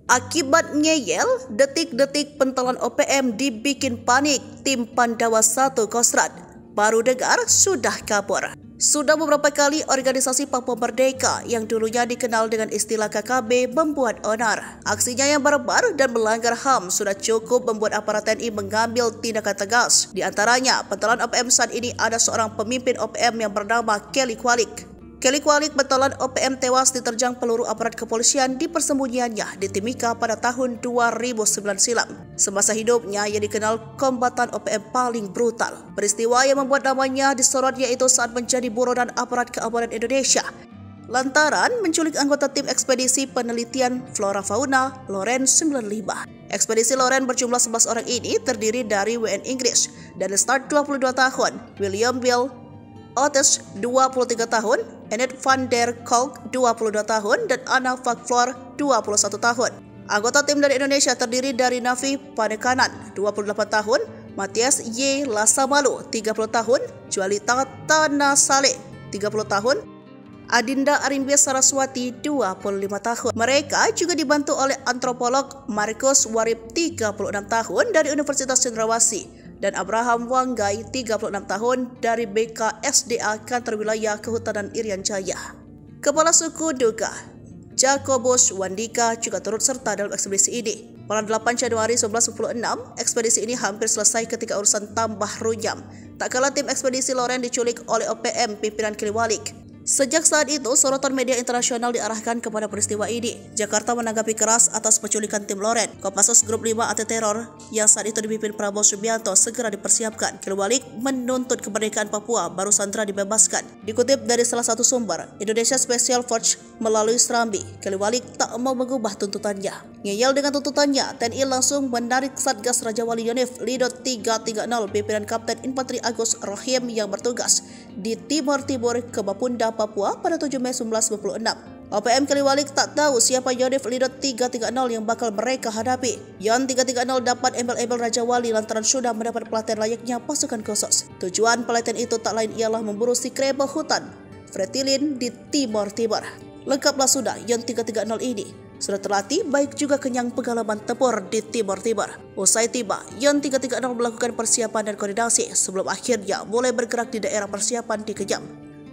Akibat ngeyel, detik-detik pentolan OPM dibikin panik tim Pandawa 1 Kostrad. Baru dengar sudah kabur. Sudah beberapa kali organisasi Papua Merdeka yang dulunya dikenal dengan istilah KKB membuat onar. Aksinya yang barbar dan melanggar HAM sudah cukup membuat aparat TNI mengambil tindakan tegas. Di antaranya, pentolan OPM saat ini ada seorang pemimpin OPM yang bernama Kelly Kwalik. Kelly Kwalik pentolan OPM tewas diterjang peluru aparat kepolisian di persembunyiannya di Timika pada tahun 2009 silam. Semasa hidupnya ia dikenal kombatan OPM paling brutal. Peristiwa yang membuat namanya disorot yaitu saat menjadi buronan aparat keamanan Indonesia lantaran menculik anggota tim ekspedisi penelitian flora fauna Loren 95. Ekspedisi Loren berjumlah 11 orang ini terdiri dari WN Inggris dan Stark 22 tahun, William Bill Otis 23 tahun, Annette van der Kolk 22 tahun, dan Anna Vakflor 21 tahun. Anggota tim dari Indonesia terdiri dari Nafi Panekanan 28 tahun, Matias Y. Lasamalu 30 tahun, Jualita Tanasale 30 tahun, Adinda Arimbia Saraswati 25 tahun. Mereka juga dibantu oleh antropolog Markus Warib 36 tahun dari Universitas Cendrawasih dan Abraham Wanggai 36 tahun dari BKSDA Kantor Wilayah Kehutanan Irian Jaya. Kepala suku Duga Jacobus Wandika juga turut serta dalam ekspedisi ini. Pada 8 Januari 1996, ekspedisi ini hampir selesai ketika urusan tambah runyam. Tak kalah tim ekspedisi Loren diculik oleh OPM pimpinan Kelly Kwalik. Sejak saat itu, sorotan media internasional diarahkan kepada peristiwa ini. Jakarta menanggapi keras atas penculikan tim Loren. Kopassus Grup 5 Anti Teror yang saat itu dipimpin Prabowo Subianto segera dipersiapkan. Kelly Kwalik menuntut kemerdekaan Papua, baru sandera dibebaskan. Dikutip dari salah satu sumber, Indonesia Special Force melalui Serambi, Kelly Kwalik tak mau mengubah tuntutannya. Ngeyel dengan tuntutannya, TNI langsung menarik Satgas Raja Wali Yonif Lidot 330 pimpinan Kapten Infanteri Agus Rohim yang bertugas di Timur ke Bapunda, Papua pada 7 Mei 1996. OPM Kelly Kwalik tak tahu siapa Yonif Lidot 330 yang bakal mereka hadapi. Yon 330 dapat embel-embel Raja Wali lantaran sudah mendapat pelatihan layaknya pasukan khusus. Tujuan pelatihan itu tak lain ialah memburu si krebel hutan Fretilin di Timur. Lengkaplah sudah Yon 330 ini sudah terlatih baik juga kenyang pengalaman tempur di Timur. Usai tiba, Yon 330 melakukan persiapan dan koordinasi sebelum akhirnya mulai bergerak di daerah persiapan di Kejam.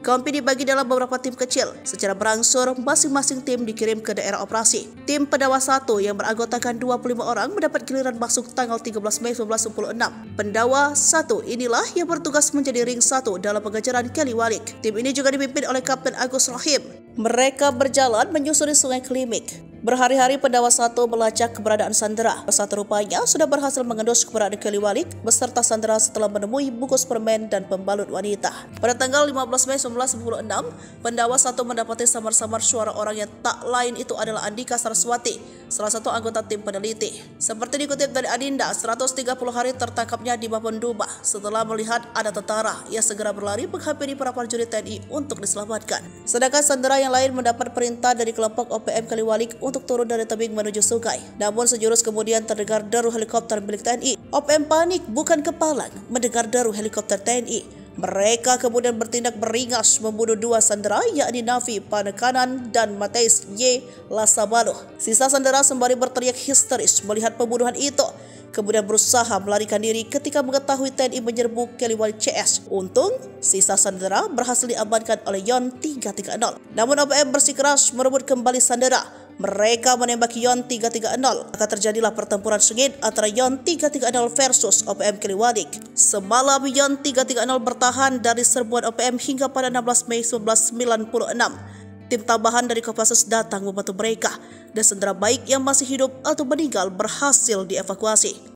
Kompi dibagi dalam beberapa tim kecil. Secara berangsur, masing-masing tim dikirim ke daerah operasi. Tim Pendawa 1 yang beranggotakan 25 orang mendapat giliran masuk tanggal 13 Mei 1996. Pendawa 1 inilah yang bertugas menjadi ring 1 dalam pengejaran Kelly Kwalik. Tim ini juga dipimpin oleh Kapten Agus Rohim. Mereka berjalan menyusuri Sungai Klimik. Berhari-hari Pendawa 1 melacak keberadaan sandera. Satu rupanya sudah berhasil mengendus keberadaan Kelly Kwalik beserta sandera setelah menemui bungkus permen dan pembalut wanita. Pada tanggal 15 Mei 1996, Pendawa 1 mendapati samar-samar suara orang yang tak lain itu adalah Andika Saraswati, salah satu anggota tim peneliti. Seperti dikutip dari Adinda, 130 hari tertangkapnya di Bapenduma. Setelah melihat ada tentara, ia segera berlari menghampiri para prajurit TNI untuk diselamatkan. Sedangkan sandera yang lain mendapat perintah dari kelompok OPM Kelly Kwalik untuk turun dari tebing menuju sungai. Namun sejurus kemudian terdengar deru helikopter milik TNI. OPM panik bukan kepalang mendengar deru helikopter TNI. Mereka kemudian bertindak beringas membunuh dua sandera yakni Nafi Panekanan dan Matias Y. Lasamalu. Sisa sandera sembari berteriak histeris melihat pembunuhan itu. Kemudian berusaha melarikan diri ketika mengetahui TNI menyerbu Kelly Kwalik CS. Untung, sisa sandera berhasil diamankan oleh Yon 330. Namun OPM bersikeras merebut kembali sandera. Mereka menembaki Yon 330. Maka terjadilah pertempuran sengit antara Yon 330 versus OPM Kelly Kwalik. Semalam Yon 330 bertahan dari serbuan OPM hingga pada 16 Mei 1996. Tim tambahan dari Kopassus datang membantu mereka dan sandera baik yang masih hidup atau meninggal berhasil dievakuasi.